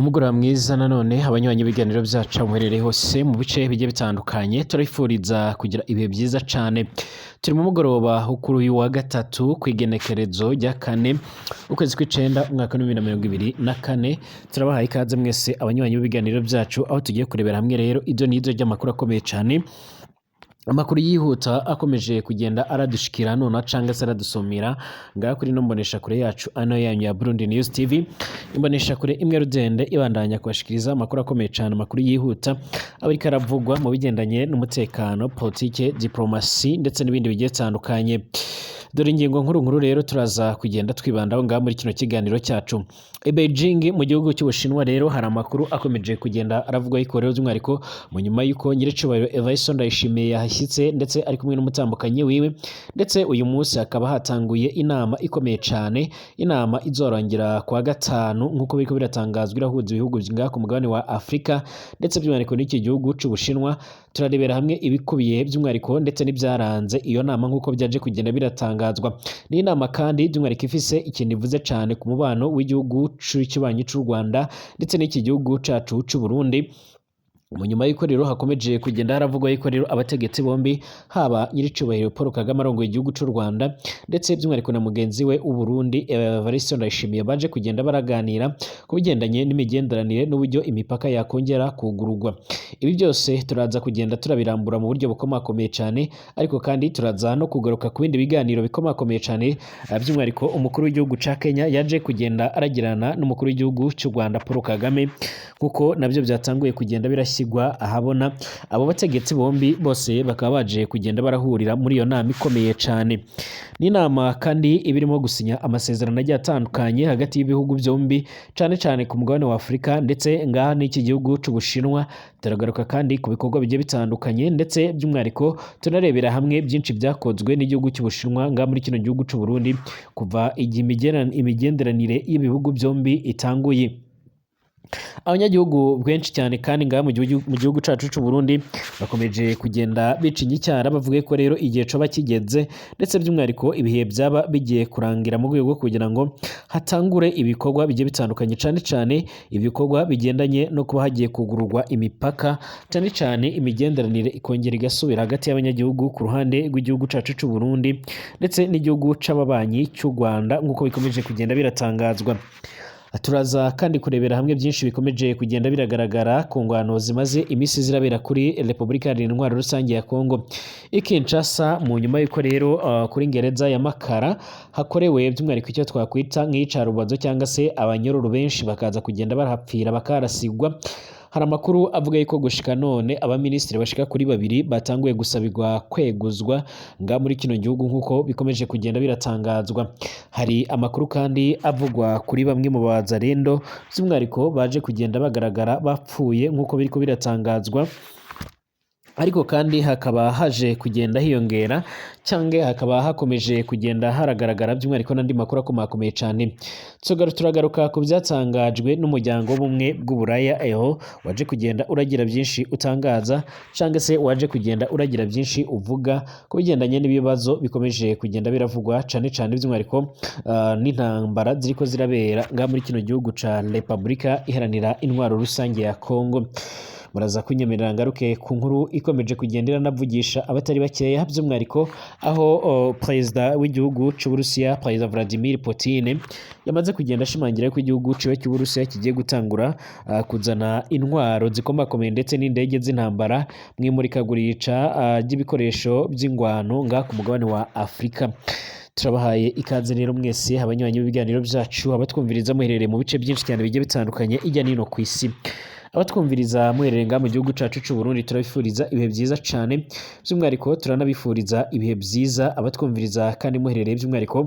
Umugoroba mwiza nanone abanywanyi b'ibiganiro byacu muherereye hose mu bice bigiye bitandukanye turifuriza kugira ibihe byiza cane. Turi mu mugoroba kuri uyu wa gatatu kw'igenekerezo rya kane ukwezi kw'icenda umwaka wa 2024 turabahaye ikaze mwese abanywanyi b'ibiganiro byacu aho tugiye kurebera hamwe rero izo nizo ry'amakuru akomeye cane. Amakuru yihuta akomeje kugenda aradushikira none canga se aradusomera ngaha kuri no mbonesha kure yacu ano yanyu ya Burundi News TV. Imbonesha kure imwe rudende ibandanya kubashikiriza amakuru akomeye cane, amakuru yihuta abiriko aravugwa mu bigendanye n'umutekano, politike, diplomasi ndetse n'ibindi bigiye bitandukanye. Dore ingingo nkuru rero turaza kugenda twibandaho ngaha muri kino kiganiro cyacu. Beijing mu gihugu cy'Ubushinwa rero hari amakuru akomeje kugenda aravugwa yuko rero by'umwihariko mu nyuma yuko nyiricubahiro Evariste Ndayishimiye yahashyitse ndetse ari kumwe n'umutambukanyi wiwe, ndetse uyu munsi hakaba hatanguye inama ikomeye cane, inama izorangira kwa gatanu nk'uko biriko biratangazwa irahuza ibihugu ngaha ku mugabane wa Afrika ndetse by'umwihariko n'iki gihugu c'Ubushinwa. Turarebera hamwe ibikubiye by'umwihariko ndetse n'ibyaranze iyo nama nk'uko byaje kugenda biratangazwa. Ni inama kandi by'umwihariko ifise ikintu ivuze cane ku mubano w'igihugu cy'ubanyi c'u Rwanda ndetse n'iki gihugu cacu c'u Burundi. Mu nyuma y'uko rero hakomeje kugenda haravugwa yuko rero abategetsi bombi haba nyiricubahiro Paul Kagame arongoye igihugu c'u Rwanda ndetse by'umwihariko na mugenzi we w'u Burundi Evariste Ndayishimiye baje kugenda baraganira ku bigendanye n'imigenderanire n'uburyo imipaka yakongera kugururwa. Ibi byose turaza kugenda turabirambura mu buryo bukomakomeye cane, ariko kandi turaza no kugaruka ku bindi biganiro bikomakomeye cane by'umwihariko umukuru w'igihugu ca Kenya yaje kugenda aragirana n'umukuru w'igihugu c'u Rwanda Paul Kagame, kuko navyo byatanguye kugenda birashyirwa ahabona. Abo bategetsi bombi bose bakaba baje kugenda barahurira muri iyo nama ikomeye cane. Ni inama kandi ibirimo gusinya amasezerano agiye atandukanye hagati y'ibihugu byombi cane cane ku mugabane wa Afrika ndetse ngaha n'iki gihugu c'Ubushinwa. Turagaruka kandi ku bikorwa bigiye bitandukanye ndetse by'umwihariko tunarebera hamwe byinshi byakozwe n'igihugu cy'Ubushinwa ngaha muri kino gihugu c'u Burundi kuva igihe imigenderanire y'ibihugu byombi itanguye. Abanyagihugu benshi cyane kandi ngaha mu gihugu cacu c'u Burundi bakomeje kugenda bicinye icyara bavuga ko rero igihe coba kigeze ndetse by'umwihariko ibihe byaba bigiye kurangira mu rwego kugira ngo hatangure ibikorwa bigiye bitandukanye, cane cane ibikorwa bigendanye no kuba hagiye kugururwa imipaka, cane cane imigenderanire ikongera igasubira hagati y'abanyagihugu ku ruhande rw'igihugu cacu c'u Burundi ndetse n'igihugu c'ababanyi cy'u Rwanda nk'uko bikomeje kugenda biratangazwa. Turaza kandi kurebera hamwe byinshi bikomeje kugenda biragaragara ku ngwano zimaze imisi zirabera kuri Repubulika Iharanira Intwaro Rusange ya Kongo i Kinshasa, mu nyuma y'uko rero kuri gereza ya Makara hakorewe by'umwihariko icyo twakwita nk'iyicarubozo cyangwa se abanyororo benshi bakaza kugenda barahapfira bakarasigwa. Hari amakuru avuga yuko gushika none abaminisitiri bashika kuri 2 batanguye gusabirwa kweguzwa nga muri kino gihugu nk'uko bikomeje kugenda biratangazwa. Hari amakuru kandi avugwa kuri bamwe mu bazarendo by'umwihariko baje kugenda bagaragara bapfuye nk'uko biriko biratangazwa, ariko kandi hakaba haje kugenda hiyongera cyangwa hakaba hakomeje kugenda haragaragara by'umwihariko n'andi makuru akomakomeye cane. Turagaruka ku byatangajwe n'umuryango w'ubumwe bw'Uburaya eho waje kugenda uragira byinshi utangaza cyangwa se waje kugenda uragira byinshi uvuga ku bigendanye n'ibibazo bikomeje kugenda biravugwa cane cane by'umwihariko n'intambara ziriko zirabera nga muri kino gihugu ca Repubulika Iharanira Intwaro Rusange ya Kongo. Muraza kunyemerera ngaruke ku nkuru ikomeje kugendera navugisha abatari bakeya by'umwihariko aho perezida w'igihugu c'Uburusiya Perezida Vladimir Putin yamaze kugenda ashimangira ko igihugu ciwe cy'Uburusiya kigiye gutangura kuzana intwaro zikomakomeye ndetse n'indege z'intambara mw'imurikagurisha ry'ibikoresho by'ingwano ngaha ku mugabane wa Afrika. Turabahaye ikaze rero mwese abanywanyi b'ibiganiro byacu, abatwumviriza muherereye mu bice byinshi cyane bigiye bitandukanye ijya nino ku isi. Abatwumviriza muherereye ngaha mu gihugu cacu c'u Burundi turabifuriza ibihe byiza cane, by'umwihariko turanabifuriza ibihe byiza abatwumviriza kandi muherereye by'umwihariko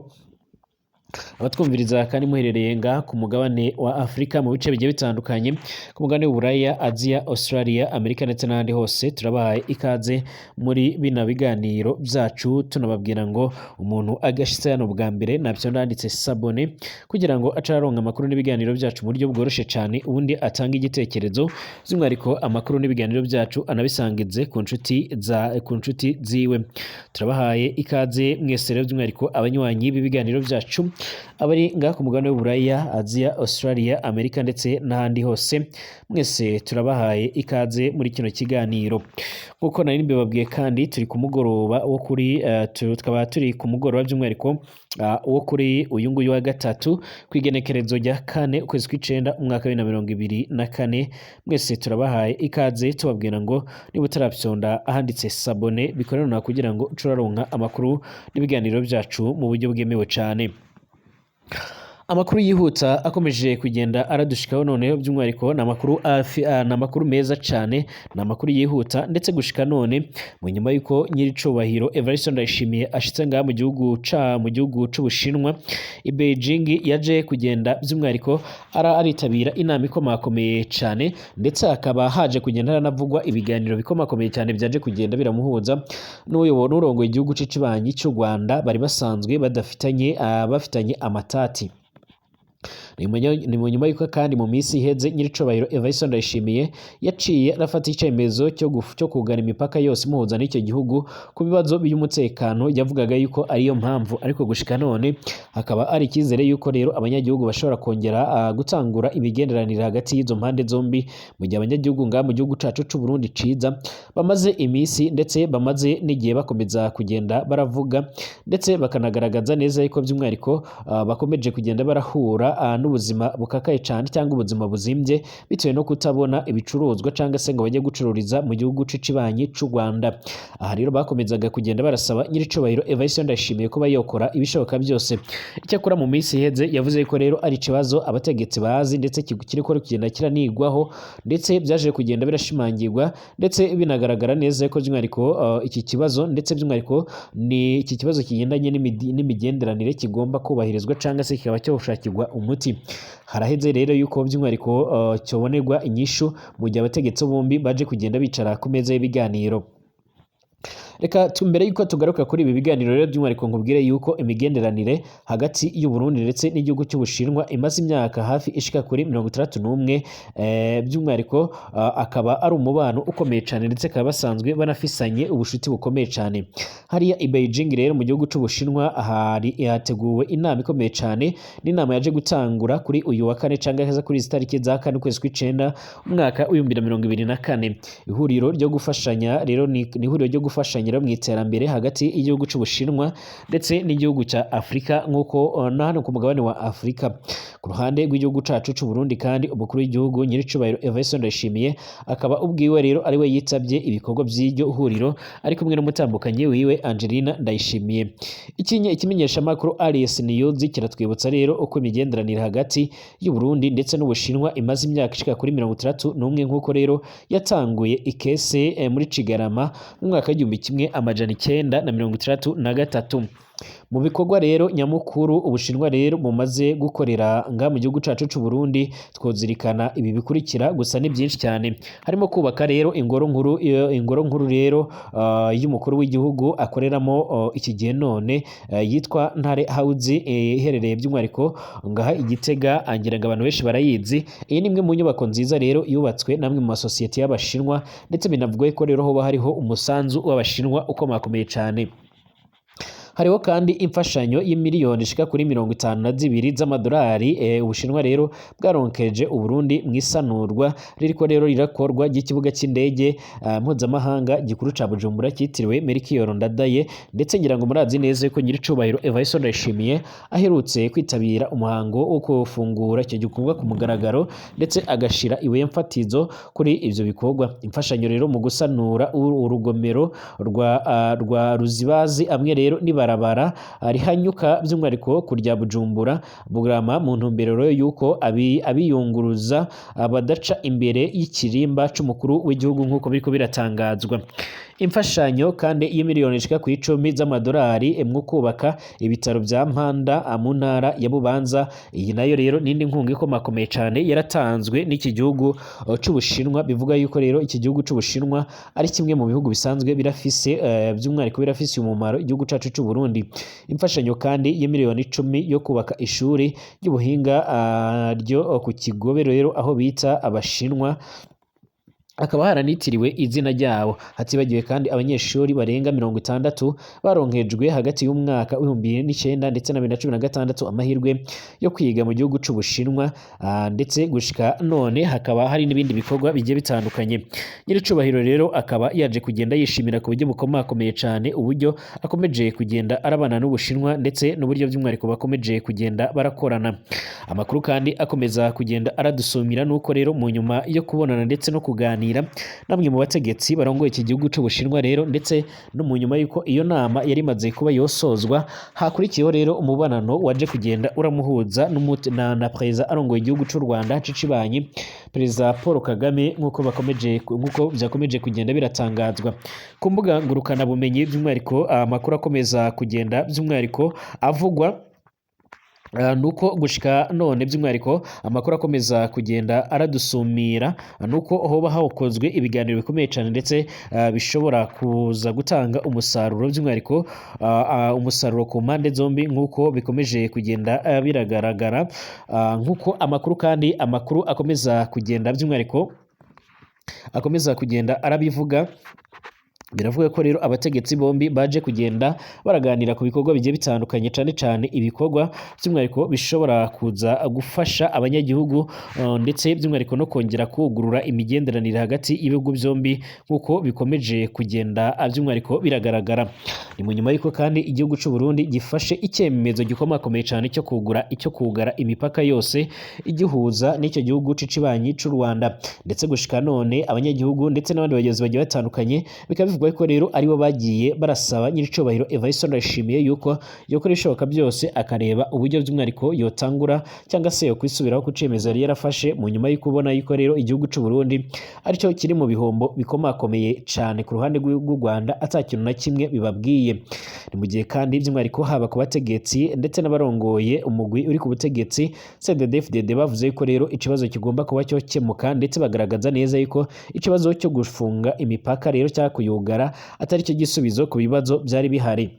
abatwumviriza kandi muherereye nga ku mugabane wa Afrika mu bice bigiye bitandukanye, ku mugabane w'Uburaya, Aziya, Australia, Amerika ndetse n'ahandi hose. Turabahaye ikaze muri bino biganiro byacu tunababwira ngo umuntu agashitse hano bwa mbere nabyo ndanditse sabone kugira ngo acaronka amakuru n'ibiganiro byacu mu buryo bworoshe cyane, ubundi atanga igitekerezo by'umwihariko amakuru n'ibiganiro byacu anabisangize ku nshuti ziwe. Turabahaye ikaze mwese rero by'umwihariko abanywanyi b'ibiganiro byacu abari ngaha ku mugabane w'Uburaya, Aziya, Australia, Amerika ndetse n'ahandi hose, mwese turabahaye ikaze muri kino kiganiro. Nk'uko nari mbibabwiye kandi turi ku mugoroba wo kuri tukaba turi ku mugoroba by'umwihariko wo kuri uyu nguyu wa gatatu kw'igenekerezo rya 4 ukwezi kw'icenda umwaka wa 2024. Mwese turabahaye ikaze tubabwira ngo niba utarapyonda ahanditse sabone bikorana kugira ngo ucuraronka amakuru n'ibiganiro byacu mu buryo bwemewe cyane. Amakuru yihuta akomeje kugenda aradushikaho noneho by'umwihariko na amakuru meza cyane, na amakuru yihuta ndetse gushika none mu nyuma yuko nyiricubahiro Evariste Ndayishimiye ashitse ngaha mu gihugu c'Ubushinwa i Beijing, yaje kugenda by'umwihariko aritabira inama ikomakomeye cyane, ndetse akaba haje kugenda haranavugwa ibiganiro bikomakomeye cyane byaje kugenda biramuhuza n'urongoye igihugu c'ibanyi cy'u Rwanda bari basanzwe bafitanye amatati. Ni mu nyuma yuko kandi mu minsi iheze nyiricubahiro Evariste Ndayishimiye yaciye arafata icyemezo cyo kugana imipaka yose imuhuza n'icyo gihugu ku bibazo by'umutekano, yavugaga yuko ariyo mpamvu, ariko gushika none hakaba ari icyizere yuko rero abanyagihugu bashobora kongera gutangura imigenderanire hagati y'izo mpande zombi, mu gihe abanyagihugu ngaha mu gihugu cacu c'u Burundi ciza bamaze iminsi ndetse bamaze n'igihe bakomeza kugenda baravuga ndetse bakanagaragaza neza yuko by'umwihariko bakomeje kugenda barahura n'ubuzima bukakaye cyane cyangwa ubuzima buzimbye bitewe no kutabona ibicuruzwa cyangwa se ngo bajye gucururiza mu gihugu c'ibanyi c'u Rwanda. Aha rero bakomezaga kugenda barasaba nyiricubahiro Evariste Ndayishimiye kuba yokora ibishoboka byose. Icyakora mu minsi iheze yavuze ko rero ari ikibazo abategetsi bazi ndetse kiriko kugenda kiranigwaho, ndetse byaje kugenda birashimangirwa ndetse binagaragara neza ko by'umwihariko iki kibazo ndetse by'umwihariko ni iki kibazo kigendanye n'imigenderanire kigomba kubahirizwa cyangwa se kikaba cyoshakirwa umuti. Haraheze rero yuko by'umwihariko cyobonerwa inyishu mu gihe abategetsi bombi baje kugenda bicara ku meza y'ibiganiro. Reka mbere yuko tugaruka kuri ibi biganiro rero by'umwihariko nkubwire yuko imigenderanire hagati y'u Burundi ndetse n'igihugu cy'Ubushinwa imaze imyaka hafi ishika kuri 61, by'umwihariko akaba ari umubano ukomeye cyane ndetse akaba basanzwe banafisanye ubushuti bukomeye cyane. Hariya i Beijing rero mu gihugu c'Ubushinwa hateguwe inama ikomeye cyane, n'inama yaje gutangura kuri uyu wa 4 cyangwa heza kuri izi tariki za 4 ukwezi kw'icenda umwaka wa 2024. Ihuriro ryo gufashanya rero ni ihuriro ryo gufashanya mu iterambere hagati y'igihugu c'Ubushinwa ndetse n'igihugu cya Afurika, nk'uko na hano ku mugabane wa Afurika. Ku ruhande rw'igihugu cacu c'u Burundi kandi umukuru w'igihugu nyiricubahiro Evariste Ndayishimiye akaba ubwiwe rero ari we yitabye ibikorwa by'iryo huriro ari kumwe n'umutambukanyi wiwe Angelina Ndayishimiye. Ikimenyesha makuru RS News kiratwibutsa rero uko imigenderanire hagati y'u Burundi ndetse n'Ubushinwa imaze imyaka ishika kuri 31, nk'uko rero yatanguye ikese muri Cigarama mu mwaka w'1963. Mu bikorwa rero nyamukuru Ubushinwa rero bumaze gukorera nga mu gihugu cacu c'u Burundi twozirikana ibi bikurikira, gusa ni byinshi cyane. Harimo kubaka rero ingoro nkuru rero y'umukuru w'igihugu akoreramo iki gihe none yitwa Ntare House, iherereye by'umwihariko ngaha Igitega, angira ngo abantu benshi barayizi. Iyi ni imwe mu nyubako nziza rero yubatswe namwe mu masosiyete y'Abashinwa, ndetse binavugwa ko rero hoba hariho umusanzu w'Abashinwa ukomakomeye cyane. Hariho kandi imfashanyo y'imiliyoni ishika kuri 52 z'amadolari Ubushinwa rero bwaronkeje Uburundi mu isanurwa ririko rero rirakorwa ry'ikibuga cy'indege mpuzamahanga gikuru ca Bujumbura cyitiriwe Melchior Ndadaye, ndetse ngira ngo murazi neza ko nyiricubahiro Evariste Ndayishimiye aherutse kwitabira umuhango wo kufungura icyo gikorwa ku mugaragaro, ndetse agashira ibuye mfatizo kuri ivyo bikorwa. Imfashanyo rero mu gusanura urugomero rwa Ruzibazi amwe rero niba barabara rihanyuka by'umwihariko kurya Bujumbura Bugarama, mu ntumbero yuko abiyunguruza badaca imbere y'ikirimba c'umukuru w'igihugu nk'uko biriko biratangazwa. Imfashanyo kandi y'imiliyoni ishika ku 10 z'amadolari mu kubaka ibitaro bya Mpanda mu ntara ya Bubanza. Iyi nayo rero nindi nkunga ikomakomeye cyane yaratanzwe n'iki gihugu c'Ubushinwa. Bivuga yuko rero iki gihugu c'Ubushinwa ari kimwe mu bihugu bisanzwe birafise by'umwihariko birafise umumaro igihugu cacu c'u Burundi. Imfashanyo kandi y'imiliyoni 10 yo kubaka ishuri ry'ubuhinga ryo ku Kigobe rero aho bita Abashinwa akaba haranitiriwe izina ryabo. Hatibagiwe kandi abanyeshuri barenga 60 baronkejwe hagati y'umwaka w'2009 ndetse na 2016 amahirwe yo kwiga mu gihugu c'Ubushinwa, ndetse gushika none hakaba hari n'ibindi bikorwa bigiye bitandukanye. Nyiricubahiro rero akaba yaje kugenda yishimira ku buryo bukomakomeye cane uburyo akomeje kugenda arabana n'Ubushinwa ndetse n'uburyo by'umwihariko bakomeje kugenda barakorana. Amakuru kandi akomeza kugenda aradusumira nuko rero mu nyuma yo kubonana ndetse no kuganira namwe mu bategetsi barongoye iki gihugu c'Ubushinwa rero, ndetse no mu nyuma yuko iyo nama yari imaze kuba yosozwa, hakurikiyeho rero umubonano waje kugenda uramuhuza na perezida arongoye igihugu c'u Rwanda cicibanyi, perezida Paul Kagame, nk'uko vyakomeje kugenda biratangazwa ku mbuga ngurukana bumenyi, by'umwihariko amakuru akomeza kugenda by'umwihariko avugwa nuko gushika none by'umwihariko amakuru akomeza kugenda aradusumira nuko hoba hakozwe ibiganiro bikomeye cyane ndetse bishobora kuza gutanga umusaruro, by'umwihariko umusaruro ku mpande zombi, nk'uko bikomeje kugenda biragaragara, nk'uko amakuru akomeza kugenda by'umwihariko akomeza kugenda arabivuga. Biravuga ko rero abategetsi bombi baje kugenda baraganira ku bikorwa bigiye bitandukanye, cyane cyane ibikorwa by'umwihariko bishobora kuza gufasha abanyagihugu, ndetse by'umwihariko no kongera kugurura imigenderanire hagati y'ibihugu byombi, nk'uko bikomeje kugenda by'umwihariko biragaragara. Ni mu nyuma y'uko kandi igihugu cy'u Burundi gifashe icyemezo gikomakomeye cyane cyo kugara imipaka yose igihuza n'icyo gihugu cicibanyi c'u Rwanda, ndetse gushika none abanyagihugu ndetse n'abandi bayobozi bagiye batandukanye bikaba ko rero aribo bagiye barasaba nyiricubahiro Evariste Ndayishimiye yuko yokora ishoboka byose akareba uburyo by'umwihariko yotangura cyangwa se yokwisubiraho ku cyemezo yari yarafashe, mu nyuma y'uko ubona yuko rero igihugu cy'u Burundi aricyo kiri mu bihombo bikomakomeye cyane ku ruhande rw'u Rwanda atakintu na kimwe bibabwiye. Ni mu gihe kandi by'umwihariko haba ku bategetsi ndetse n'abarongoye umugwi uri ku butegetsi CNDD-FDD bavuze yuko rero ikibazo kigomba kuba cyo kemuka, ndetse bagaragaza neza yuko ikibazo cyo gufunga imipaka rero cyakuyuga atari cyo gisubizo ku bibazo byari bihari.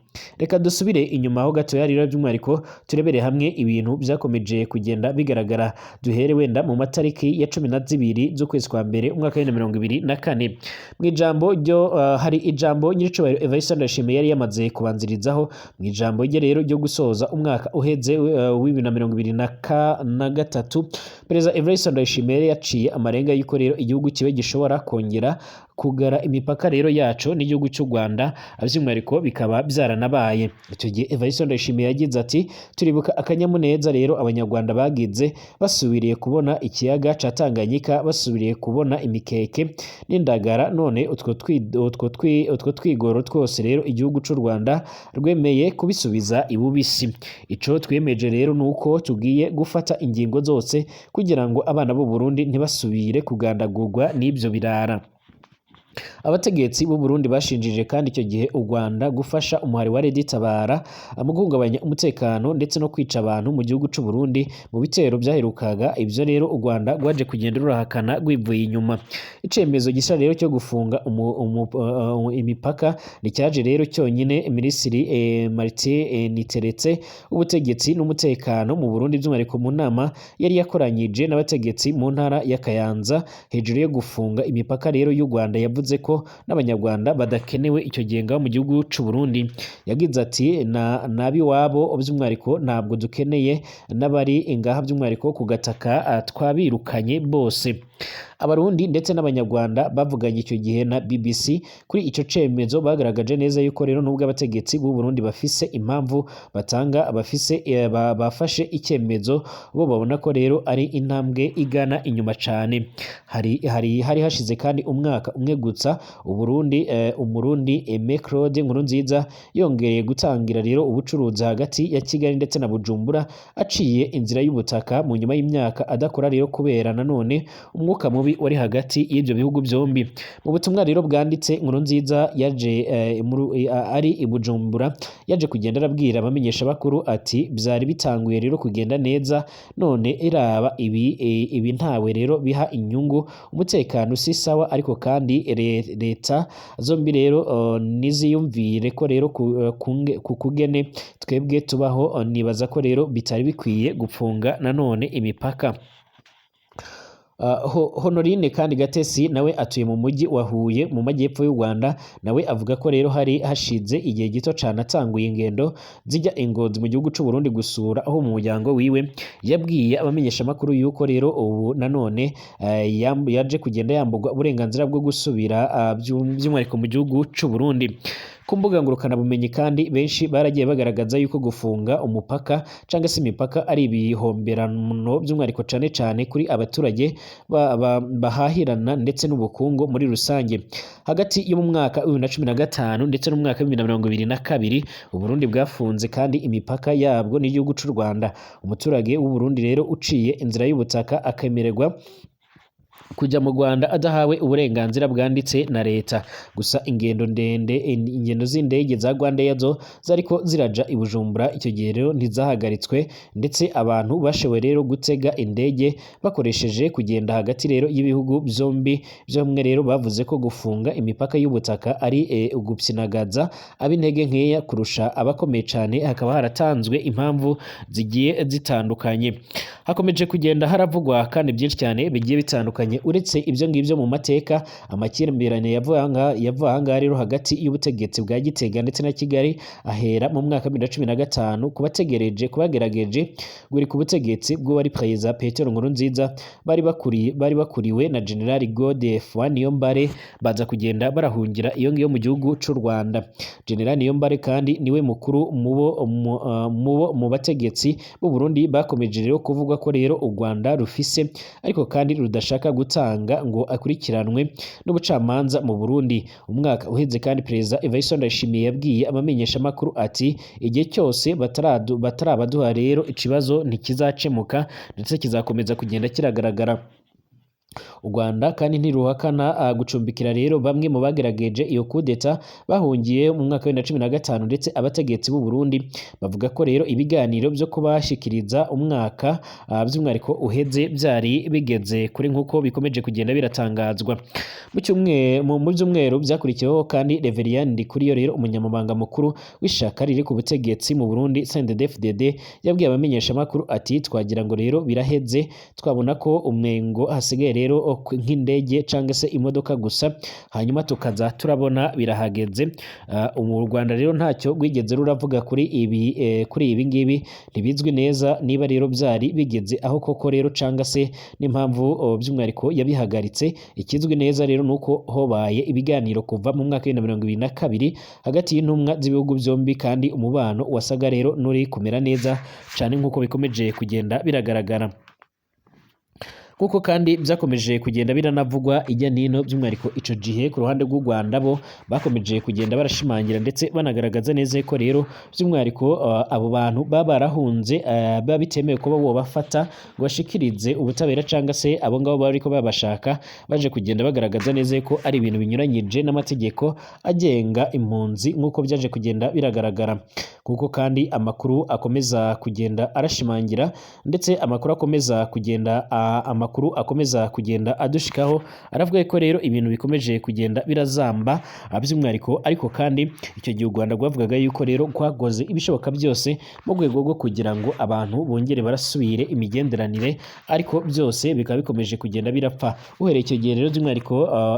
Reka dusubire inyuma ho gato rero by'umwihariko turebere hamwe ibintu byakomeje kugenda bigaragara. Duhere wenda mu matariki ya 12 z'ukwezi kwa mbere umwaka wa 2024 mu ijambo ryo hari ijambo nyiricubahiro Evariste Ndayishimiye yari yamaze kubanzirizaho. Mu ijambo rye rero ryo gusoza umwaka uheze w'2023 perezida Evariste Ndayishimiye yaciye amarenga y'uko rero igihugu kibe gishobora kongera kugara imipaka rero yacu n'igihugu cy'u Rwanda, by'umwihariko bikaba byaranabaye. Icyo gihe Evariste Ndayishimiye yagize ati turibuka akanyamuneza rero abanyarwanda bagize basubiriye kubona ikiyaga ca Tanganyika, basubiriye kubona imikeke n'indagara, none utwo twigoro twose rero igihugu cy'u Rwanda rwemeye kubisubiza ibubisi. Ico twiyemeje rero nuko tugiye gufata ingingo zose kugira ngo abana b'u Burundi ntibasubire kugandagurwa n'ibyo birara. Abategetsi b'u Burundi bashinjije kandi icyo gihe u Rwanda gufasha umuhari wa Red Tabara mu guhungabanya umutekano ndetse no kwica abantu mu gihugu cy'u Burundi mu bitero byaherukaga. Ibyo rero u Rwanda rwaje kugenda rurahakana rwivuye inyuma. Icemezo gisa rero cyo gufunga imipaka nicyaje rero cyonyine Minisitiri Martin Niteretse ubutegetsi n'umutekano mu Burundi, by'umwihariko mu nama yari yakoranyije n'abategetsi mu ntara ya Kayanza hejuru yo gufunga imipaka rero y'u Rwanda. Yavuze ko n'abanyarwanda badakenewe icyo gihe ngaho mu gihugu cy'u Burundi. Yagize ati nabi wabo by'umwihariko ntabwo dukeneye n'abari ingaha by'umwihariko ku gataka twabirukanye bose. Abarundi ndetse n'abanyarwanda bavuganye icyo gihe na BBC kuri icyo cemezo bagaragaje neza yuko rero nubwo abategetsi b'u Burundi bafise impamvu batanga bafashe icyemezo, bo babona ko rero ari intambwe igana inyuma cyane. Hari hashize kandi umwaka umwe gusa umurundi Aimé Claude Nkurunziza yongeye gutangira rero ubucuruzi hagati ya Kigali ndetse na Bujumbura aciye inzira y'ubutaka mu nyuma y'imyaka adakora rero kubera nanone umwuka mubi wari hagati y'ibyo bihugu byombi. Mu butumwa rero bwanditse Nkurunziza yaje ari i Bujumbura yaje kugenda arabwira abamenyesha bakuru ati byari bitanguye rero kugenda neza, none iraba ibi ntawe rero biha inyungu, umutekano si sawa, ariko kandi leta zombi rero niziyumvire ko rero ku kugene twebwe tubaho. Nibaza ko rero bitari bikwiye gupfunga nanone imipaka. Honorine kandi Gatesi nawe atuye mu mujyi wa Huye mu majyepfo y'u Rwanda, nawe avuga ko rero hari hashize igihe gito cane atanguye ingendo zijya Ingozi mu gihugu c'u Burundi gusura aho mu muryango wiwe yabwiye abamenyesha makuru yuko rero ubu nanone yaje kugenda yambugwa uburenganzira bwo gusubira by'umwihariko mu gihugu c'u Burundi. Ku mbuga ngurukana bumenyi kandi benshi baragiye bagaragaza yuko gufunga umupaka cyangwa se imipaka ari ibihomberano by'umwihariko cane cane kuri abaturage bahahirana ndetse n'ubukungu muri rusange. Hagati yo mu mwaka 2015 ndetse n'umwaka 2022 Uburundi bwafunze kandi imipaka yabwo n'igihugu c'u Rwanda. Umuturage w'u Burundi rero uciye inzira y'ubutaka akemererwa kujya mu Rwanda adahawe uburenganzira bwanditse na leta. Gusa ingendo z'indege za Rwandair zo zariko ziraja i Bujumbura icyo gihe rero ntizahagaritswe, ndetse abantu bashoboye rero gutega indege bakoresheje kugenda hagati rero y'ibihugu byombi. Byomwe rero bavuze ko gufunga imipaka y'ubutaka ari ugupyinagaza ab'intege nkeya kurusha abakomeye cyane. Hakaba haratanzwe impamvu zigiye zitandukanye. Hakomeje kugenda haravugwa kandi byinshi cyane bigiye bitandukanye. Uretse ibyo ngibyo mu mateka, amakimbirane yavuye ahangaha rero hagati y'ubutegetsi bwa Gitega ndetse na Kigali ahera mu mwaka 2015 kubagerageje guri ku butegetsi bw'uwari Perezida Petero Nkurunziza bari bakuriwe na General Godefroid Niyombare, baza kugenda barahungira iyo ngiyo mu gihugu c'u Rwanda. General Niyombare kandi niwe mukuru mu bategetsi b'u Burundi bakomeje rero kuvuga ko rero u Rwanda rufise ariko kandi rudashaka gutanga ngo akurikiranwe n'ubucamanza mu Burundi. Umwaka uheze kandi Perezida Evariste Ndayishimiye yabwiye abamenyesha makuru ati igihe cyose batarabaduha rero ikibazo ntikizacemuka ndetse kizakomeza kugenda kiragaragara. U Rwanda kandi ntiruhakana gucumbikira rero bamwe mu bagerageje iyo kudeta bahungiye mu mwaka wa 2015, ndetse abategetsi b'u Burundi bavuga ko rero ibiganiro byo kubashikiriza umwaka by'umwihariko uheze byari bigeze kuri nk'uko bikomeje kugenda biratangazwa. Mu byumweru byakurikiyeho kandi Reverien Ndikuriyo rero umunyamabanga mukuru w'ishaka riri ku butegetsi mu Burundi CNDD-FDD yabwiye abamenyesha makuru ati twagira ngo rero biraheze, twabona ko umengo hasigaye rero nk'indege cyangwa se imodoka gusa, hanyuma tukaza turabona birahageze. U Rwanda rero ntacyo rwigeze ruravuga kuri ibi ngibi, ntibizwi neza niba rero byari bigeze aho koko rero cyangwa se n'impamvu by'umwihariko yabihagaritse. Ikizwi neza rero nuko hobaye ibiganiro kuva mu mwaka wa 2022 hagati y'intumwa z'ibihugu byombi, kandi umubano wasaga rero nuri kumera neza cyane nk'uko bikomeje kugenda biragaragara. Kuko kandi byakomeje kugenda biranavugwa ijya nino, by'umwihariko ico gihe ku ruhande rw'u Rwanda bo bakomeje kugenda barashimangira ndetse banagaragaza neza ko rero by'umwihariko abo bantu barahunze bitemewe ko bo bafata ngo bashikirize ubutabera cyangwa se abo ngabo bariko babashaka, baje kugenda bagaragaza neza ko ari ibintu binyuranyije n'amategeko agenga impunzi nk'uko byaje kugenda biragaragara. Kuko kandi amakuru akomeza kugenda arashimangira ndetse amakuru akomeza kugenda adushikaho aravuga ko rero ibintu bikomeje kugenda birazamba by'umwihariko. Ariko kandi icyo gihe u Rwanda rwavugaga yuko rero kwagoze ibishoboka byose mu rwego rwo kugira ngo abantu bongere barasubire imigenderanire, ariko byose bikaba bikomeje kugenda birapfa. Uhereye icyo gihe rero by'umwihariko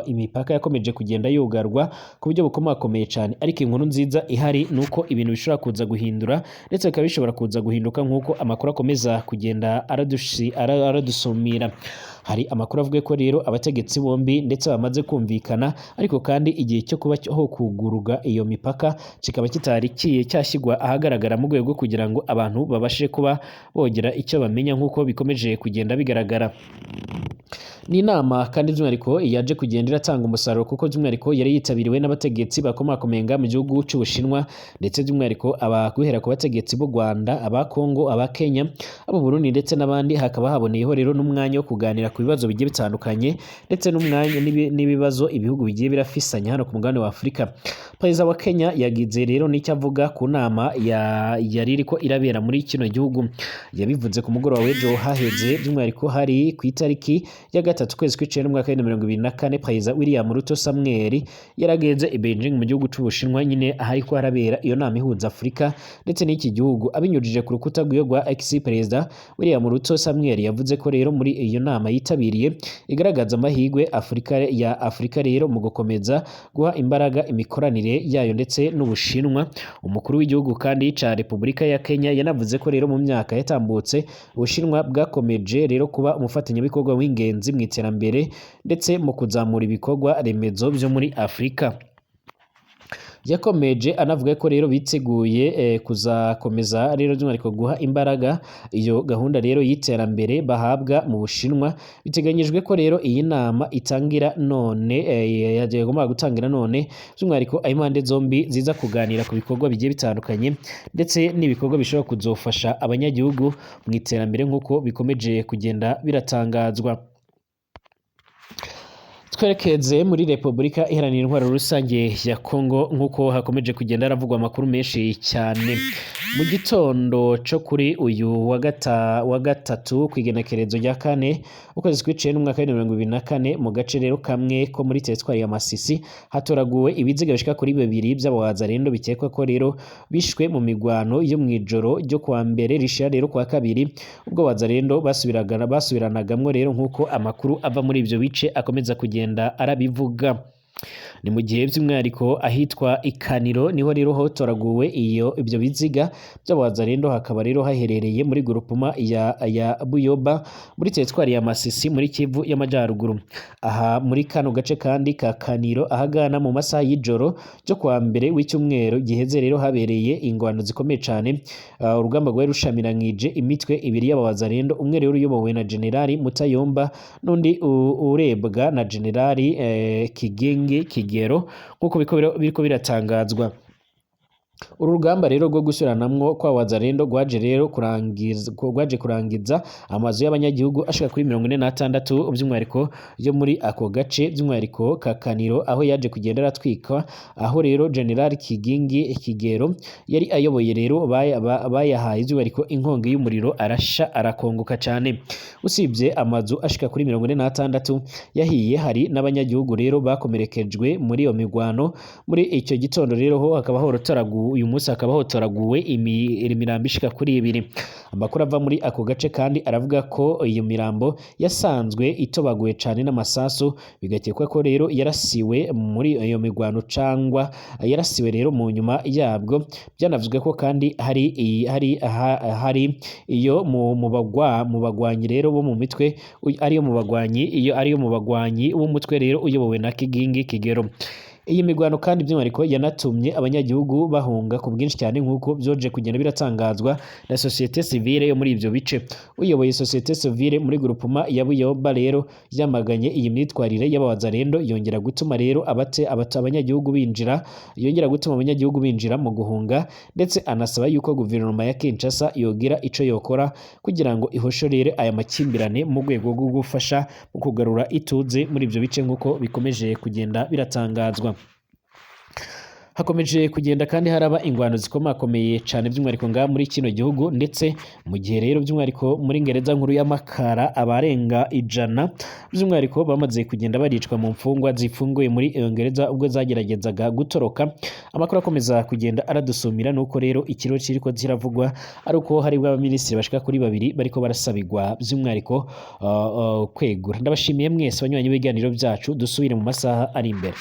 imipaka yakomeje kugenda yugarwa ku buryo bukomakomeye cyane, ariko inkuru nziza ihari nuko ibintu bishobora kuza guhindura ndetse bikaba bishobora kuza guhinduka nk'uko amakuru akomeza kugenda aradusumira. Hari amakuru avuga ko rero abategetsi bombi ndetse bamaze kumvikana, ariko kandi igihe cyo kuba ho kuguruga iyo mipaka kikaba kitari cyashyirwa ahagaragara mu rwego kugira ngo abantu babashe kuba bogera icyo bamenya nk'uko bikomeje kugenda bigaragara. Ni inama kandi by'umwihariko yaje kugenda iratanga umusaruro, kuko by'umwihariko yari yitabiriwe n'abategetsi bakomakomenga mu gihugu cy'Ubushinwa, ndetse by'umwihariko guhera ku bategetsi b'u Rwanda, aba Kongo, aba Kenya, abo Burundi ndetse n'abandi. Hakaba haboneyeho rero n'umwanya wo kuganira ku bibazo bigiye bitandukanye ndetse n'umwanya n'ibibazo ibihugu bigiye birafisanya hano ku mugabane wa Afurika. Perezida wa Kenya yagize rero n'icyo avuga ku nama yari iriko irabera muri kino gihugu. Yabivuze ku mugoroba w'ejo haheze, by'umwihariko hari ku itariki ya 3 kwezi kw'icenda mu mwaka wa 2024, Perezida William Ruto Samuel yaragenze i Beijing mu gihugu c'Ubushinwa nyine ahariko harabera iyo nama ihuza Afurika ndetse n'iki gihugu. Abinyujije ku rukuta rwa X, Perezida William Ruto Samuel yavuze ko rero muri iyo nama yitabiriye igaragaza amahirwe Afurika rero mu gukomeza guha imbaraga imikoranire yayo ndetse n'Ubushinwa. Umukuru w'igihugu kandi ca Repubulika ya Kenya yanavuze ko rero mu myaka yatambutse Ubushinwa bwakomeje rero kuba umufatanyabikorwa w'ingenzi mu iterambere ndetse mu kuzamura ibikorwa remezo vyo muri Afurika. Yakomeje anavuga ko rero biteguye kuzakomeza rero by'umwihariko guha imbaraga iyo gahunda rero y'iterambere bahabwa mu Bushinwa. Biteganyijwe ko rero iyi nama itangira none yagomba gutangira none by'umwihariko impande zombi ziza kuganira ku bikorwa bigiye bitandukanye ndetse n'ibikorwa bishobora kuzofasha abanyagihugu mu iterambere nk'uko bikomeje kugenda biratangazwa. Twerekeze muri Repubulika Iharanira Intwaro Rusange ya Kongo nk'uko hakomeje kugenda haravugwa amakuru menshi cyane. Mu gitondo cyo kuri uyu wa gatatu kw'igenekerezo rya kane ukwezi kw'icenda n'umwaka wa 2024 mu gace rero kamwe ko muri teritwari ya Masisi hatoraguwe ibiziga bishika kuri 2 by'abawazarendo bikekwa ko rero bishwe mu migwano yo mwijoro ryo kwa mbere rishira rero kwa kabiri ubwo wazarendo basubiranagamwo rero nk'uko amakuru ava muri ivyo bice akomeza kugenda arabivuga. Ni mu gihe by'umwihariko ahitwa Ikaniro niho rero hotoraguwe ibyo biziga by'abawazarendo hakaba rero haherereye muri grupuma ya Buyoba muri teritwari ya Masisi muri Kivu y'Amajyaruguru. Aha muri kano gace kandi ka Kaniro ahagana mu masaha y'ijoro cyo kwa mbere w'icyumweru giheze rero habereye ingwano zikomeye cyane. Urugamba rwari rushamiranyije imitwe ibiri y'abawazarendo, umwe rero uyobowe na Generali Mutayomba n'undi urebwa na Generali Kigero nk'uko biriko biratangazwa. Uru rugamba rero rwo gusuranamwo kwa wazarendo rwaje kurangiza amazu y'abanyagihugu ashika kuri 46 by'umwihariko yo muri ako gace by'umwihariko ka Kaniro aho yaje kugenda aratwika, aho rero General Kigero yari ayoboye rero bayahaye by'umwihariko inkongi y'umuriro arasha arakongoka cyane. Usibye amazu ashika kuri 46 yahiye, hari n'abanyagihugu rero bakomerekejwe muri iyo migwano. Muri icyo gitondo rero ho hakaba horotoraguwe uyu munsi hakaba hotoraguwe imirambo ishika kuri 2. Amakuru ava muri ako gace kandi aravuga ko iyo mirambo yasanzwe itobaguye cyane n'amasasu, bigakekwa ko rero yarasiwe muri iyo migwano cangwa yarasiwe rero mu nyuma yabwo. Byanavuzwe ko kandi hari iyo mu bagwanyi rero bo mu mitwe ariyo mu bagwanyi b'umutwe rero uyobowe na Kigero. Iyi migwano kandi by'umwihariko yanatumye abanyagihugu bahunga ku bwinshi cyane nk'uko byoje kugenda biratangazwa na societe civile yo muri ivyo bice. Uyoboye societe civile muri grupuma ya Buyoba rero yamaganye iyi myitwarire y'abawazarendo, yongera gutuma abanyagihugu binjira mu guhunga, ndetse anasaba yuko guverinoma ya Kinshasa yogira ico yokora kugira ngo ihoshorere aya makimbirane mu rwego rwo gufasha mu kugarura ituze muri ivyo bice nk'uko bikomeje kugenda biratangazwa. Hakomeje kugenda kandi haraba ingwano zikomakomeye cyane by'umwihariko ngaha muri kino gihugu, ndetse mu gihe rero by'umwihariko muri Ngereza nkuru y'Amakara abarenga 100 by'umwihariko bamaze kugenda baricwa mu mfungwa zifunguye muri iyo Ngereza ubwo zageragezaga gutoroka. Amakuru akomeza kugenda aradusumira nuko rero ikiro kiriko ziravugwa ari uko hari abaminisitiri bashika kuri 2 bariko barasabirwa by'umwihariko kwegura. Ndabashimiye mwese banywanyi b'ibiganiro byacu, dusubire mu masaha ari imbere.